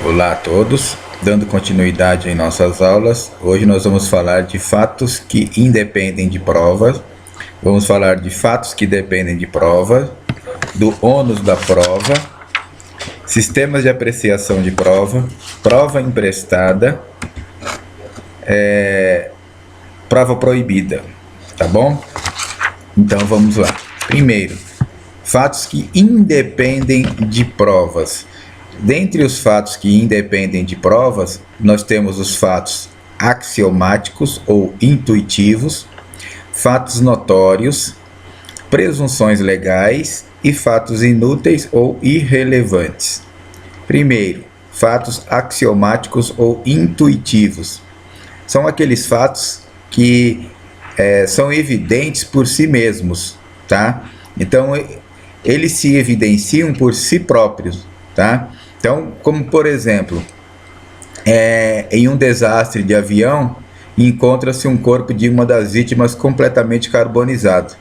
Olá a todos, dando continuidade em nossas aulas, hoje nós vamos falar de fatos que independem de provas, vamos falar de fatos que dependem de prova, do ônus da prova, sistemas de apreciação de prova, prova emprestada, prova proibida, tá bom? Então vamos lá. Primeiro, fatos que independem de provas. Dentre os fatos que independem de provas, nós temos os fatos axiomáticos ou intuitivos, fatos notórios, presunções legais e fatos inúteis ou irrelevantes. Primeiro, fatos axiomáticos ou intuitivos. São aqueles fatos que são evidentes por si mesmos, tá? Então, eles se evidenciam por si próprios, tá? Então, como por exemplo, em um desastre de avião, encontra-se um corpo de uma das vítimas completamente carbonizado.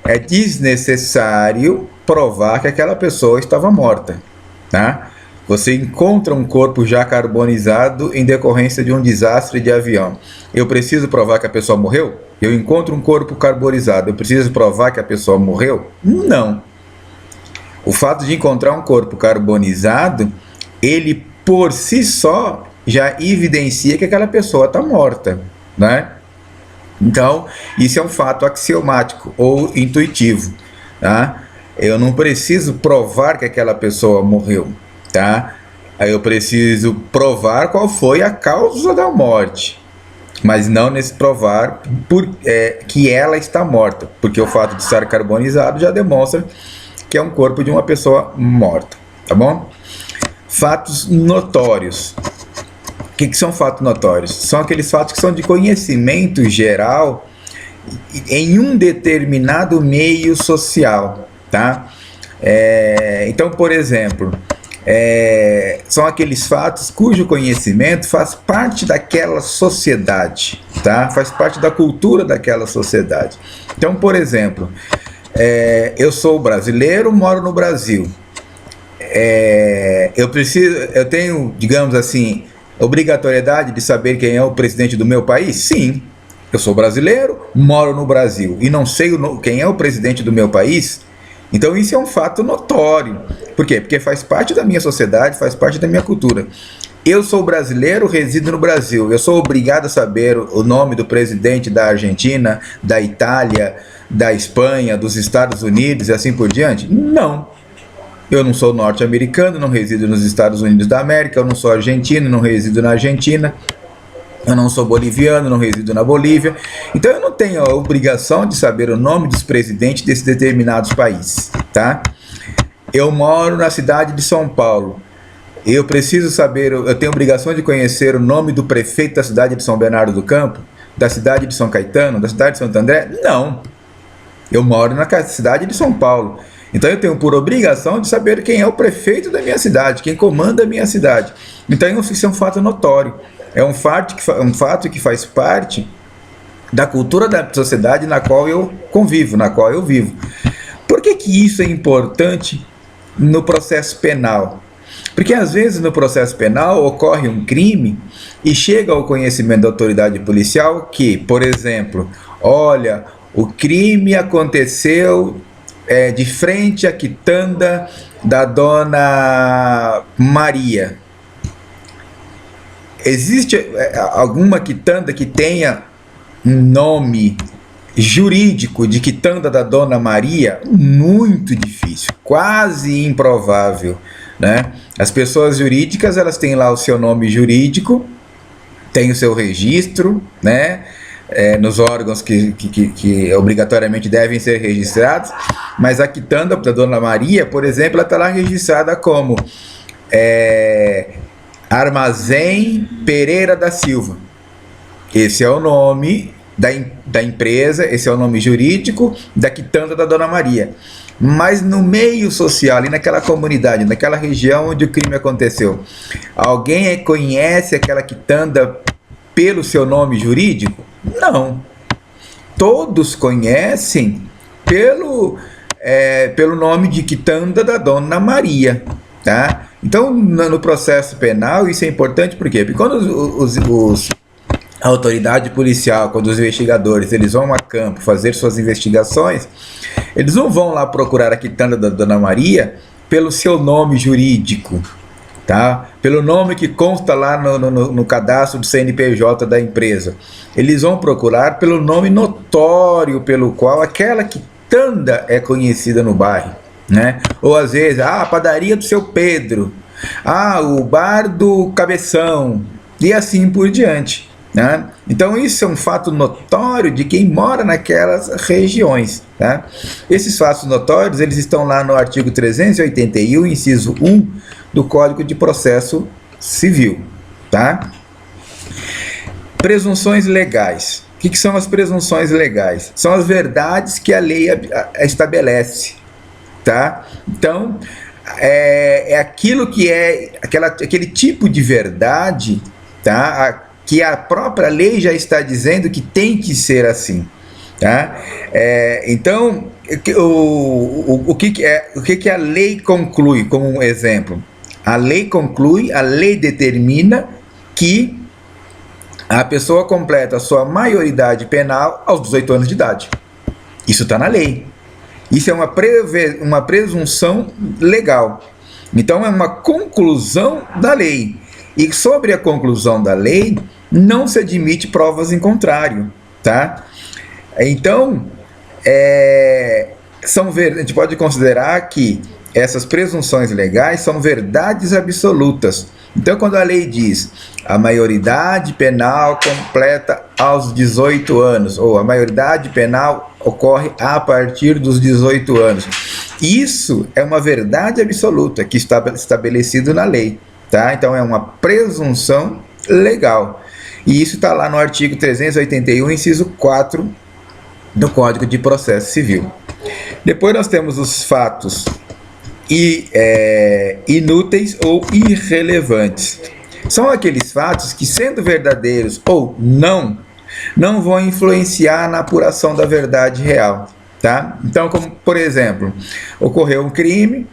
É desnecessário provar que aquela pessoa estava morta, tá? Você encontra um corpo já carbonizado em decorrência de um desastre de avião. Eu preciso provar que a pessoa morreu? Eu encontro um corpo carbonizado, eu preciso provar que a pessoa morreu? Não. O fato de encontrar um corpo carbonizado, ele por si só já evidencia que aquela pessoa está morta, né? Então, isso é um fato axiomático ou intuitivo, tá? Eu não preciso provar que aquela pessoa morreu, tá? Eu preciso provar qual foi a causa da morte, mas não provar que ela está morta, porque o fato de estar carbonizado já demonstra que é um corpo de uma pessoa morta, tá bom? Fatos notórios. O que são fatos notórios? São aqueles fatos que são de conhecimento geral em um determinado meio social, tá? Então, por exemplo, são aqueles fatos cujo conhecimento faz parte daquela sociedade, tá? Faz parte da cultura daquela sociedade. Então, por exemplo, eu sou brasileiro, moro no Brasil. Eu tenho, digamos assim, obrigatoriedade de saber quem é o presidente do meu país? Sim. Eu sou brasileiro, moro no Brasil e não sei quem é o presidente do meu país? Então isso é um fato notório. Por quê? Porque faz parte da minha sociedade, faz parte da minha cultura. Eu sou brasileiro, resido no Brasil. Eu sou obrigado a saber o nome do presidente da Argentina, da Itália, da Espanha, dos Estados Unidos e assim por diante? Não. Eu não sou norte-americano, não resido nos Estados Unidos da América, eu não sou argentino, não resido na Argentina, eu não sou boliviano, não resido na Bolívia. Então eu não tenho a obrigação de saber o nome dos presidentes desses determinados países, tá? Eu moro na cidade de São Paulo. Eu preciso saber, eu tenho a obrigação de conhecer o nome do prefeito da cidade de São Bernardo do Campo, da cidade de São Caetano, da cidade de Santo André? Não. Eu moro na cidade de São Paulo. Então eu tenho por obrigação de saber quem é o prefeito da minha cidade, quem comanda a minha cidade. Então isso é um fato notório. É um fato que faz parte da cultura da sociedade na qual eu convivo, na qual eu vivo. Por que isso é importante no processo penal? Porque às vezes no processo penal ocorre um crime e chega ao conhecimento da autoridade policial que, por exemplo, olha, o crime aconteceu de frente à quitanda da dona Maria. Existe alguma quitanda que tenha um nome jurídico de quitanda da dona Maria? Muito difícil, quase improvável, né? As pessoas jurídicas, elas têm lá o seu nome jurídico, tem o seu registro, né? Nos órgãos que obrigatoriamente devem ser registrados, mas a quitanda da dona Maria, por exemplo, ela está lá registrada como Armazém Pereira da Silva. Esse é o nome da empresa, esse é o nome jurídico da quitanda da dona Maria. Mas no meio social, ali naquela comunidade, naquela região onde o crime aconteceu, alguém conhece aquela quitanda pelo seu nome jurídico? Não. Todos conhecem pelo nome de quitanda da dona Maria, tá? Então, no processo penal, isso é importante por quê? Porque quando a autoridade policial, quando os investigadores eles vão a campo fazer suas investigações, eles não vão lá procurar a quitanda da Dona Maria pelo seu nome jurídico, tá? Pelo nome que consta lá no cadastro do CNPJ da empresa. Eles vão procurar pelo nome notório pelo qual aquela quitanda é conhecida no bairro, né? Ou às vezes, a padaria do seu Pedro, o bar do Cabeção, e assim por diante, né? Então isso é um fato notório de quem mora naquelas regiões, tá? Esses fatos notórios, eles estão lá no artigo 381, inciso 1 do Código de Processo Civil, tá? Presunções legais. O que são as presunções legais? São as verdades que a lei estabelece, tá? Então, é aquilo que é aquele tipo de verdade, tá? Que a própria lei já está dizendo que tem que ser assim, tá? Então, o que a lei conclui, como um exemplo? A lei conclui, a lei determina que a pessoa completa a sua maioridade penal aos 18 anos de idade. Isso está na lei. Isso é uma presunção legal. Então, é uma conclusão da lei. E sobre a conclusão da lei, não se admite provas em contrário, tá? Então, a gente pode considerar que essas presunções legais são verdades absolutas. Então, quando a lei diz a maioridade penal completa aos 18 anos, ou a maioridade penal ocorre a partir dos 18 anos, isso é uma verdade absoluta que está estabelecido na lei, tá? Então, é uma presunção legal. E isso está lá no artigo 381, inciso 4 do Código de Processo Civil. Depois nós temos os fatos inúteis ou irrelevantes. São aqueles fatos que, sendo verdadeiros ou não vão influenciar na apuração da verdade real, tá? Então, como por exemplo, ocorreu um crime,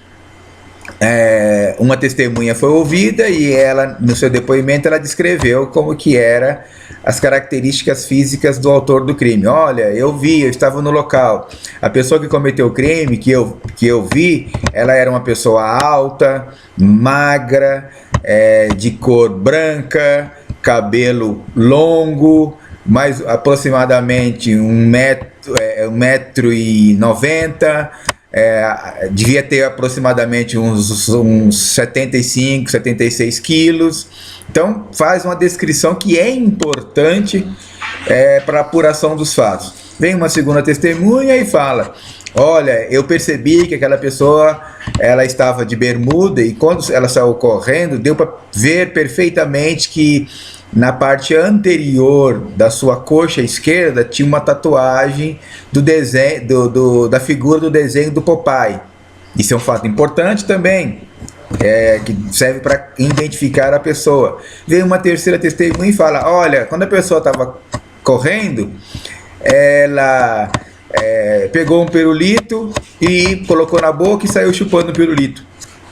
uma testemunha foi ouvida e ela, no seu depoimento, ela descreveu como que era as características físicas do autor do crime. Olha, eu estava no local. A pessoa que cometeu o crime, que eu vi, ela era uma pessoa alta, magra, de cor branca, cabelo longo, mais aproximadamente 1,90 m, devia ter aproximadamente uns 75, 76 quilos. Então, faz uma descrição que é importante para a apuração dos fatos. Vem uma segunda testemunha e fala: olha, eu percebi que aquela pessoa ela estava de bermuda e quando ela saiu correndo, deu para ver perfeitamente que na parte anterior da sua coxa esquerda tinha uma tatuagem do desenho, da figura do desenho do Popeye. Isso é um fato importante também, que serve para identificar a pessoa. Vem uma terceira testemunha e fala: olha, quando a pessoa estava correndo, ela pegou um pirulito e colocou na boca e saiu chupando o pirulito.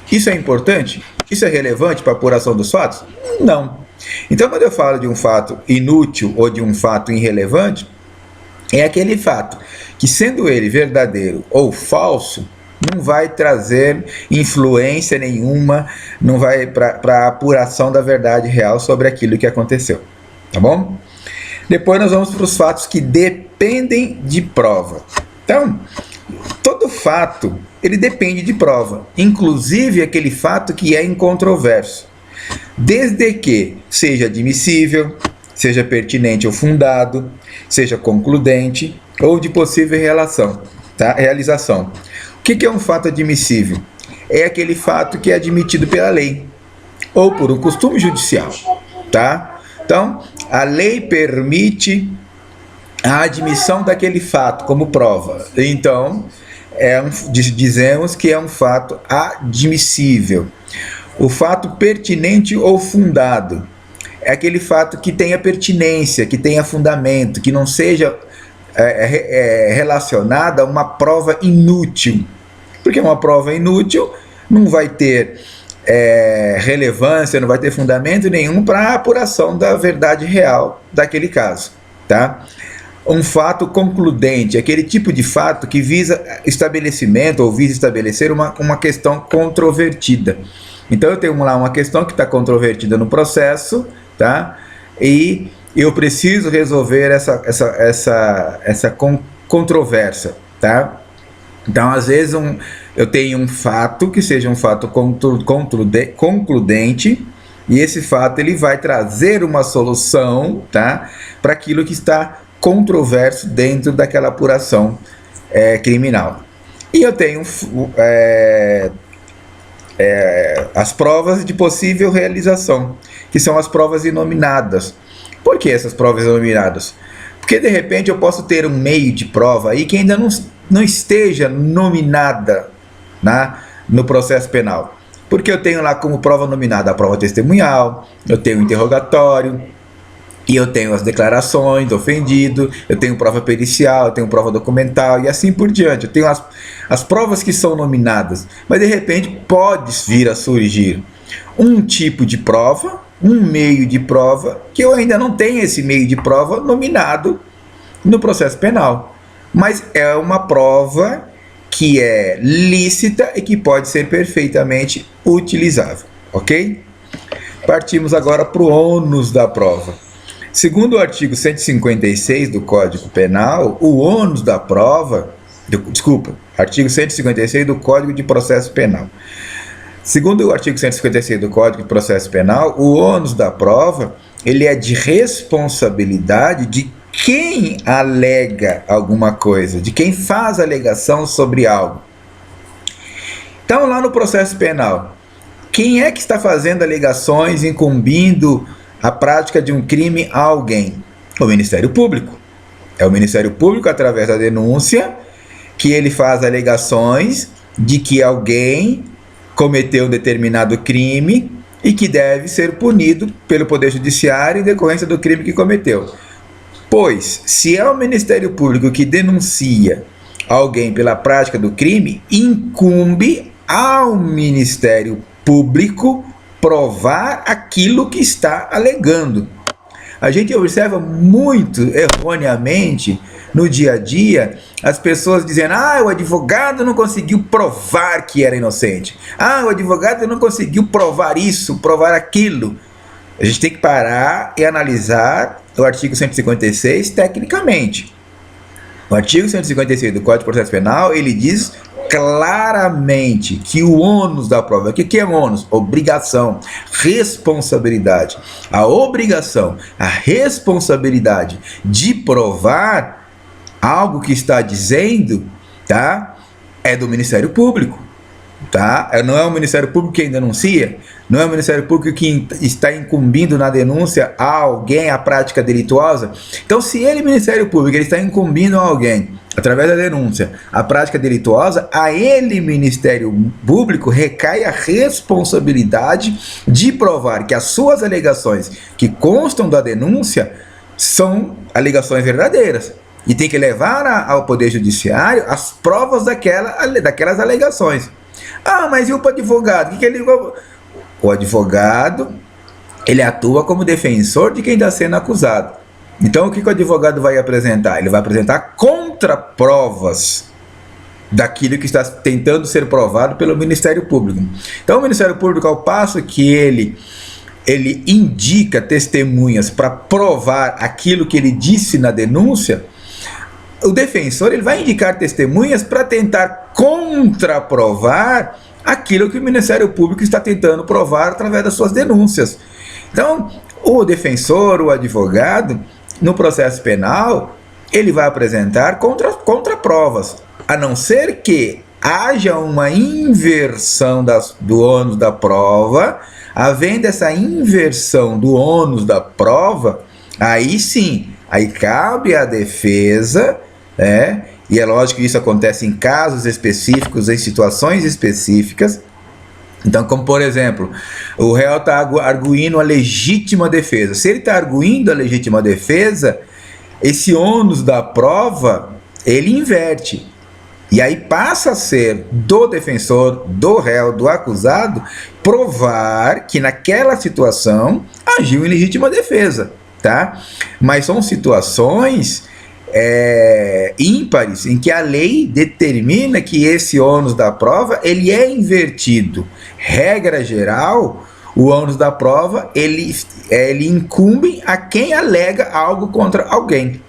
Isso é importante? Isso é relevante para a apuração dos fatos? Não. Então, quando eu falo de um fato inútil ou de um fato irrelevante, é aquele fato que, sendo ele verdadeiro ou falso, não vai trazer influência nenhuma, não vai para a apuração da verdade real sobre aquilo que aconteceu, tá bom? Depois nós vamos para os fatos que dependem de prova. Então, todo fato, ele depende de prova, inclusive aquele fato que é incontroverso, desde que seja admissível, seja pertinente ou fundado, seja concludente ou de possível realização. O que é um fato admissível? É aquele fato que é admitido pela lei ou por um costume judicial, tá? Então, a lei permite a admissão daquele fato como prova. Então, dizemos que é um fato admissível. O fato pertinente ou fundado é aquele fato que tenha pertinência, que tenha fundamento, que não seja relacionada a uma prova inútil. Porque uma prova inútil não vai ter relevância, não vai ter fundamento nenhum para a apuração da verdade real daquele caso, tá? Um fato concludente, aquele tipo de fato que visa estabelecimento ou visa estabelecer uma questão controvertida. Então eu tenho lá uma questão que está controvertida no processo, tá? E eu preciso resolver essa controvérsia, tá? Então, às vezes, eu tenho um fato que seja um fato concludente, e esse fato ele vai trazer uma solução, tá, para aquilo que está controverso dentro daquela apuração criminal. E eu tenho as provas de possível realização, que são as provas inominadas. Por que essas provas inominadas? Porque, de repente, eu posso ter um meio de prova aí que ainda não esteja nominada, né, no processo penal. Porque eu tenho lá como prova nominada a prova testemunhal, eu tenho o interrogatório, e eu tenho as declarações do ofendido, eu tenho prova pericial, eu tenho prova documental e assim por diante. Eu tenho as provas que são nominadas, mas de repente pode vir a surgir um tipo de prova, um meio de prova, que eu ainda não tenho esse meio de prova nominado no processo penal. Mas é uma prova que é lícita e que pode ser perfeitamente utilizável, ok? Partimos agora para o ônus da prova. Segundo o artigo 156 do Código Penal, o ônus da prova, artigo 156 do Código de Processo Penal. Segundo o artigo 156 do Código de Processo Penal, o ônus da prova, ele é de responsabilidade de quem alega alguma coisa, de quem faz alegação sobre algo. Então, lá no processo penal, quem é que está fazendo alegações incumbindo a prática de um crime a alguém? O Ministério Público. É o Ministério Público, através da denúncia, que ele faz alegações de que alguém cometeu um determinado crime e que deve ser punido pelo Poder Judiciário em decorrência do crime que cometeu. Pois, se é o Ministério Público que denuncia alguém pela prática do crime, incumbe ao Ministério Público provar aquilo que está alegando. A gente observa muito erroneamente no dia a dia as pessoas dizendo: o advogado não conseguiu provar que era inocente. O advogado não conseguiu provar isso, provar aquilo. A gente tem que parar e analisar o artigo 156 tecnicamente. O artigo 156 do Código de Processo Penal, ele diz claramente que o ônus da prova, o que é ônus? Obrigação, responsabilidade. A obrigação, a responsabilidade de provar algo que está dizendo, tá, é do Ministério Público. Tá? Não é o Ministério Público quem denuncia, não é o Ministério Público que está incumbindo na denúncia a alguém a prática delituosa. Então, se ele, Ministério Público, ele está incumbindo a alguém, através da denúncia, a prática delituosa, a ele, Ministério Público, recai a responsabilidade de provar que as suas alegações que constam da denúncia são alegações verdadeiras. E tem que levar ao Poder Judiciário as provas daquelas alegações. Mas e o advogado? O advogado, ele atua como defensor de quem está sendo acusado. Então, o que o advogado vai apresentar? Ele vai apresentar contraprovas daquilo que está tentando ser provado pelo Ministério Público. Então, o Ministério Público, ao passo que ele indica testemunhas para provar aquilo que ele disse na denúncia, o defensor ele vai indicar testemunhas para tentar contraprovar aquilo que o Ministério Público está tentando provar através das suas denúncias. Então, o defensor, o advogado, no processo penal, ele vai apresentar contraprovas, a não ser que haja uma inversão do ônus da prova. Havendo essa inversão do ônus da prova, aí sim, aí cabe à defesa, e é lógico que isso acontece em casos específicos, em situações específicas. Então, como por exemplo, o réu está arguindo a legítima defesa. Se ele está arguindo a legítima defesa, esse ônus da prova, ele inverte. E aí passa a ser do defensor, do réu, do acusado, provar que naquela situação agiu em legítima defesa, tá? Mas são situações ímpares em que a lei determina que esse ônus da prova ele é invertido. Regra geral, o ônus da prova ele incumbe a quem alega algo contra alguém.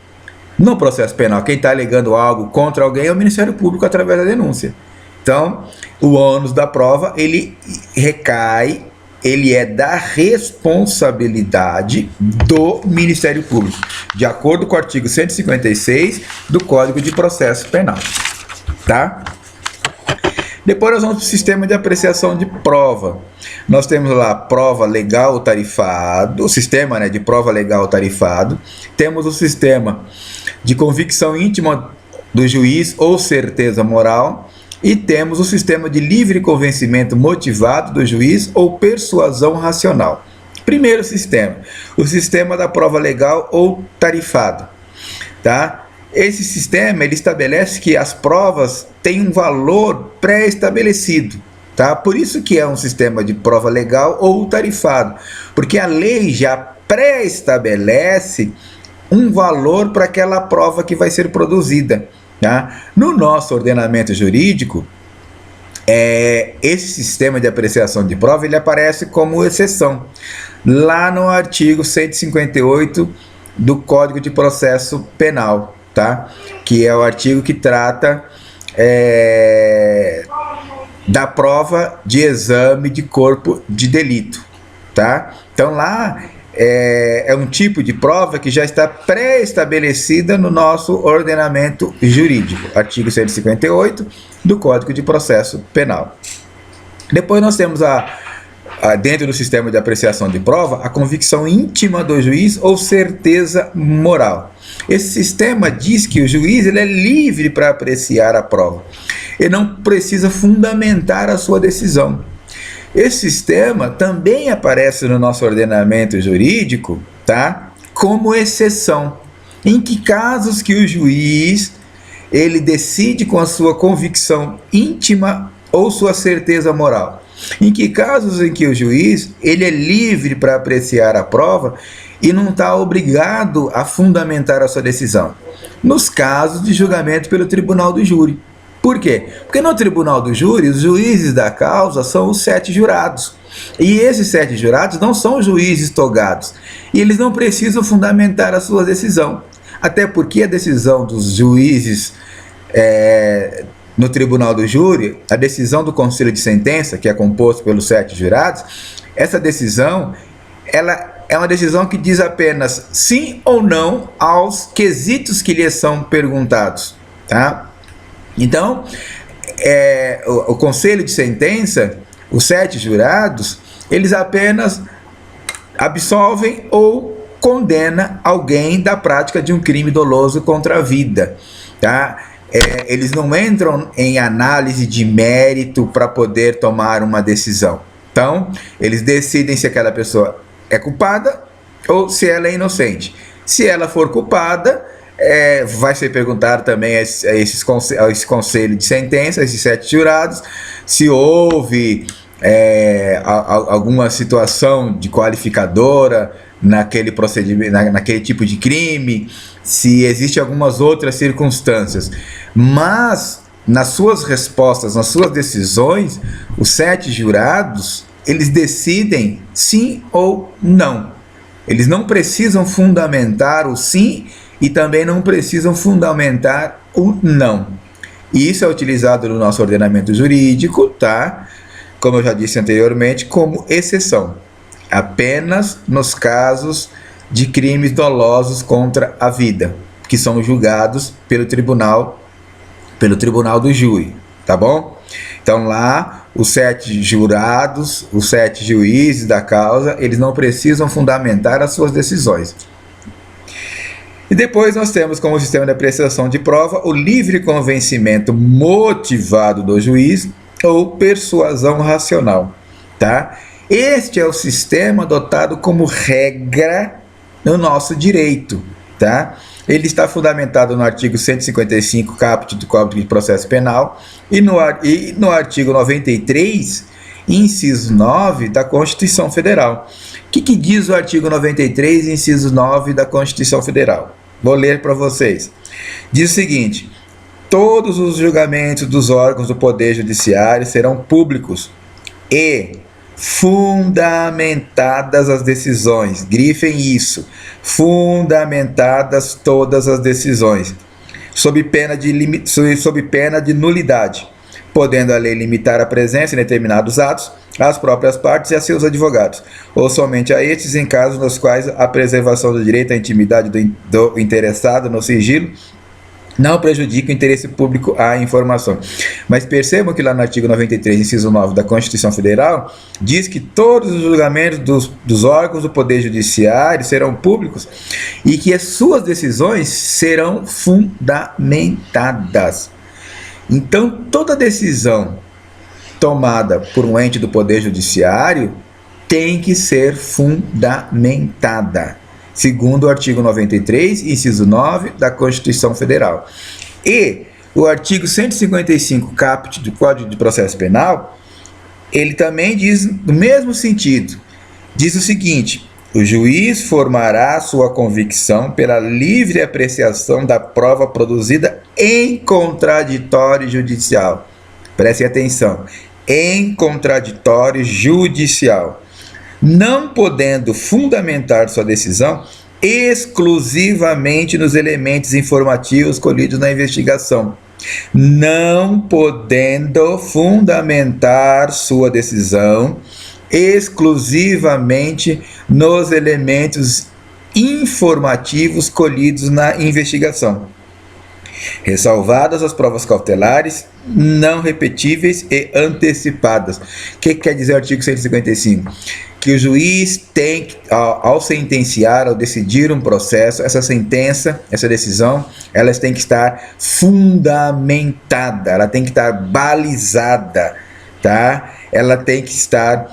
No processo penal, quem está alegando algo contra alguém é o Ministério Público através da denúncia. Então, o ônus da prova, ele recai, ele é da responsabilidade do Ministério Público, de acordo com o artigo 156 do Código de Processo Penal. Tá? Depois nós vamos para o sistema de apreciação de prova. Nós temos lá prova legal tarifado, o sistema de prova legal tarifado. Temos o sistema de convicção íntima do juiz ou certeza moral. E temos o sistema de livre convencimento motivado do juiz ou persuasão racional. Primeiro sistema, o sistema da prova legal ou tarifado. Tá? Esse sistema ele estabelece que as provas têm um valor pré-estabelecido, tá? Por isso que é um sistema de prova legal ou tarifado, porque a lei já pré-estabelece um valor para aquela prova que vai ser produzida, tá? No nosso ordenamento jurídico, esse sistema de apreciação de prova ele aparece como exceção, lá no artigo 158 do Código de Processo Penal. Tá? Que é o artigo que trata da prova de exame de corpo de delito. Tá? Então lá é um tipo de prova que já está pré-estabelecida no nosso ordenamento jurídico, artigo 158 do Código de Processo Penal. Depois nós temos dentro do sistema de apreciação de prova, a convicção íntima do juiz ou certeza moral. Esse sistema diz que o juiz ele é livre para apreciar a prova. Ele não precisa fundamentar a sua decisão. Esse sistema também aparece no nosso ordenamento jurídico, tá? Como exceção. Em que casos que o juiz ele decide com a sua convicção íntima ou sua certeza moral? Em que casos em que o juiz ele é livre para apreciar a prova e não está obrigado a fundamentar a sua decisão? Nos casos de julgamento pelo tribunal do júri. Por quê? Porque no tribunal do júri, os juízes da causa são os 7 jurados. E esses 7 jurados não são juízes togados. E eles não precisam fundamentar a sua decisão. Até porque a decisão dos juízes no tribunal do júri, a decisão do conselho de sentença, que é composto pelos 7 jurados, essa decisão, ela é uma decisão que diz apenas sim ou não aos quesitos que lhes são perguntados, tá? Então, o conselho de sentença, os 7 jurados, eles apenas absolvem ou condenam alguém da prática de um crime doloso contra a vida, tá? Eles não entram em análise de mérito para poder tomar uma decisão. Então, eles decidem se aquela pessoa é culpada ou se ela é inocente. Se ela for culpada, vai ser perguntado também a esse conselho de sentença, a esses 7 jurados, se houve alguma situação de qualificadora naquele procedimento, naquele tipo de crime, se existe algumas outras circunstâncias. Mas nas suas respostas, nas suas decisões, os 7 jurados, eles decidem sim ou não. Eles não precisam fundamentar o sim e também não precisam fundamentar o não. E isso é utilizado no nosso ordenamento jurídico, tá? Como eu já disse anteriormente, como exceção. Apenas nos casos de crimes dolosos contra a vida, que são julgados pelo tribunal do júri, tá bom? Então lá, os 7 jurados, os 7 juízes da causa, eles não precisam fundamentar as suas decisões. E depois nós temos como sistema de apreciação de prova o livre convencimento motivado do juiz ou persuasão racional, tá? Este é o sistema adotado como regra no nosso direito, tá? ele está fundamentado no artigo 155, caput do Código de Processo Penal, e no artigo 93, inciso 9 da Constituição Federal. O que diz o artigo 93, inciso 9 da Constituição Federal? Vou ler para vocês. Diz o seguinte: todos os julgamentos dos órgãos do Poder Judiciário serão públicos e fundamentadas as decisões. Grifem isso. Fundamentadas todas as decisões, sob pena de nulidade, podendo a lei limitar a presença em determinados atos às próprias partes e a seus advogados, ou somente a estes em casos nos quais a preservação do direito à intimidade do interessado no sigilo não prejudica o interesse público à informação. Mas percebam que lá no artigo 93, inciso 9 da Constituição Federal, diz que todos os julgamentos dos órgãos do Poder Judiciário serão públicos e que as suas decisões serão fundamentadas. Então, toda decisão tomada por um ente do Poder Judiciário tem que ser fundamentada, segundo o artigo 93, inciso 9 da Constituição Federal. E o artigo 155, caput do Código de Processo Penal, ele também diz no mesmo sentido. Diz o seguinte: o juiz formará sua convicção pela livre apreciação da prova produzida em contraditório judicial. Prestem atenção. Em contraditório judicial, não podendo fundamentar sua decisão exclusivamente nos elementos informativos colhidos na investigação. Não podendo fundamentar sua decisão exclusivamente nos elementos informativos colhidos na investigação, ressalvadas as provas cautelares, não repetíveis e antecipadas. O que quer dizer o artigo 155? Que o juiz tem, ao sentenciar, ao decidir um processo, essa sentença, essa decisão, elas têm que estar fundamentada, ela tem que estar balizada, tá? Ela tem que estar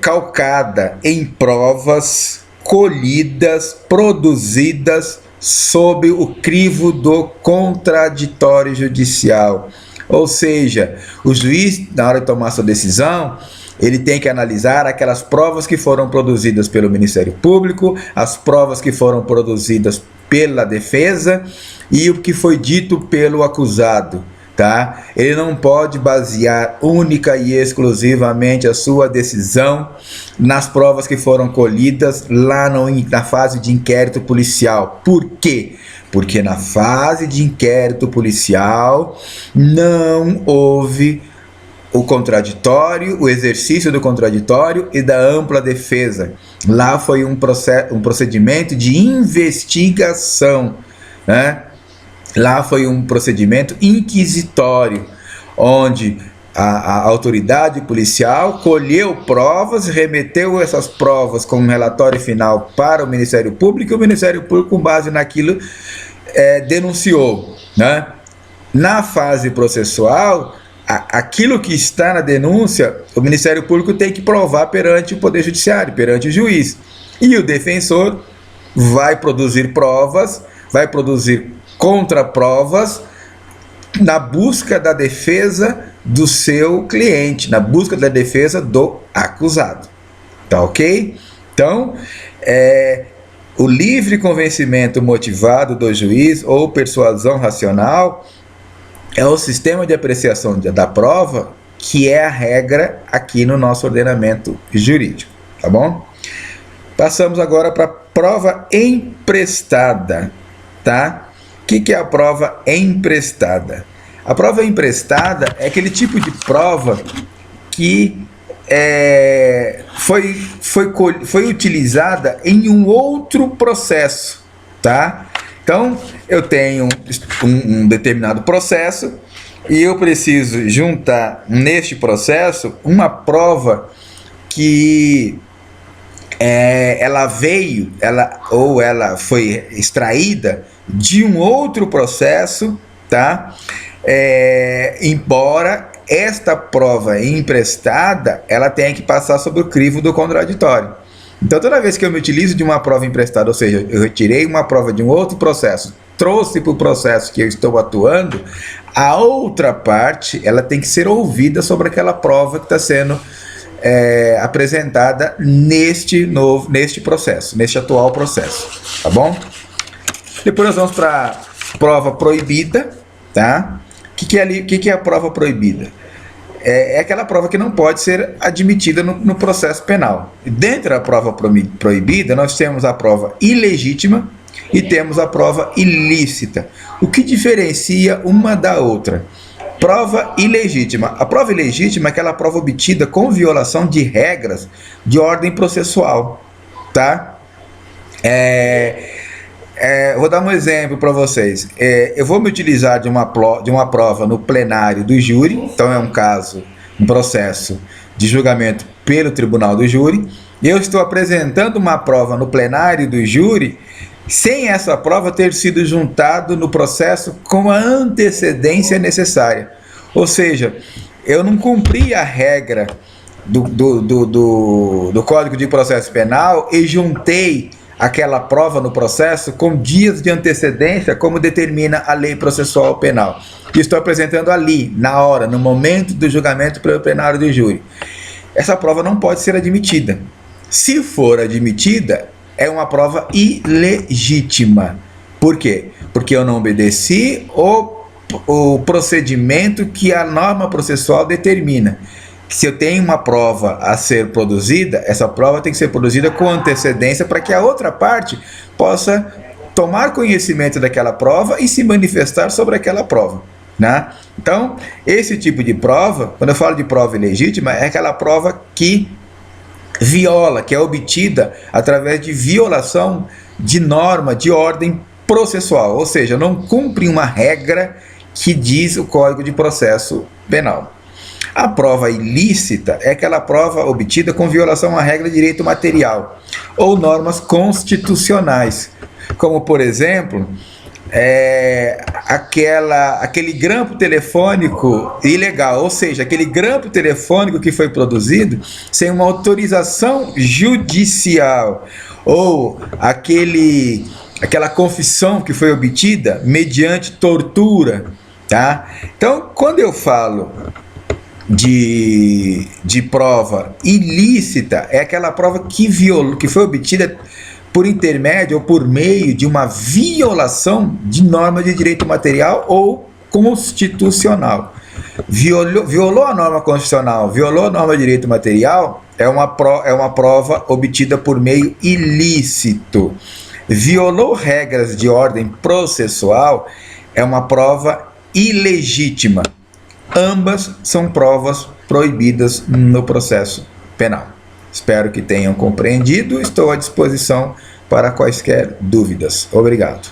calcada em provas colhidas, produzidas sob o crivo do contraditório judicial. Ou seja, o juiz, na hora de tomar sua decisão, ele tem que analisar aquelas provas que foram produzidas pelo Ministério Público, as provas que foram produzidas pela defesa e o que foi dito pelo acusado, tá? Ele não pode basear única e exclusivamente a sua decisão nas provas que foram colhidas lá na fase de inquérito policial. Por quê? Porque na fase de inquérito policial não houve o contraditório, o exercício do contraditório e da ampla defesa. Lá foi um procedimento de investigação, né? Lá foi um procedimento inquisitório, onde a autoridade policial colheu provas, remeteu essas provas com um relatório final para o Ministério Público, e o Ministério Público, com base naquilo, denunciou, né? Na fase processual, aquilo que está na denúncia, o Ministério Público tem que provar perante o Poder Judiciário, perante o juiz. E o defensor vai produzir provas, vai produzir contraprovas na busca da defesa do seu cliente, na busca da defesa do acusado. Tá ok? Então, o livre convencimento motivado do juiz ou persuasão racional é o sistema de apreciação da prova que é a regra aqui no nosso ordenamento jurídico, tá bom? Passamos agora para a prova emprestada, tá? O que é a prova emprestada? A prova emprestada é aquele tipo de prova que foi utilizada em um outro processo, tá? Então, eu tenho um determinado processo e eu preciso juntar neste processo uma prova que ela foi extraída de um outro processo, tá? Embora esta prova emprestada, ela tenha que passar sob o crivo do contraditório. Então, toda vez que eu me utilizo de uma prova emprestada, ou seja, eu retirei uma prova de um outro processo, trouxe para o processo que eu estou atuando, a outra parte ela tem que ser ouvida sobre aquela prova que está sendo apresentada neste processo, neste atual processo, tá bom? Depois nós vamos para a prova proibida, tá? O que é a prova proibida? É aquela prova que não pode ser admitida no processo penal. Dentro da prova proibida, nós temos a prova ilegítima e temos a prova ilícita. O que diferencia uma da outra? Prova ilegítima. A prova ilegítima é aquela prova obtida com violação de regras de ordem processual, tá? Vou dar um exemplo para vocês. Eu vou me utilizar de uma prova no plenário do júri, então é um processo de julgamento pelo tribunal do júri. Eu estou apresentando uma prova no plenário do júri sem essa prova ter sido juntado no processo com a antecedência necessária. Ou seja, eu não cumpri a regra do Código de Processo Penal e juntei aquela prova no processo com dias de antecedência, como determina a lei processual penal. E estou apresentando ali, na hora, no momento do julgamento pelo plenário do júri. Essa prova não pode ser admitida. Se for admitida, é uma prova ilegítima. Por quê? Porque eu não obedeci o procedimento que a norma processual determina. Se eu tenho uma prova a ser produzida, essa prova tem que ser produzida com antecedência para que a outra parte possa tomar conhecimento daquela prova e se manifestar sobre aquela prova, né? Então, esse tipo de prova, quando eu falo de prova ilegítima, é aquela prova que viola, que é obtida através de violação de norma de ordem processual, ou seja, não cumpre uma regra que diz o Código de Processo Penal. A prova ilícita é aquela prova obtida com violação à regra de direito material ou normas constitucionais, como, por exemplo, aquele grampo telefônico ilegal, ou seja, aquele grampo telefônico que foi produzido sem uma autorização judicial, ou aquela confissão que foi obtida mediante tortura, tá? Então, quando eu falo de prova ilícita, é aquela prova que foi obtida por intermédio ou por meio de uma violação de norma de direito material ou constitucional. Violou a norma constitucional, violou a norma de direito material, é uma prova obtida por meio ilícito. Violou regras de ordem processual, é uma prova ilegítima. Ambas são provas proibidas no processo penal. Espero que tenham compreendido. Estou à disposição para quaisquer dúvidas. Obrigado.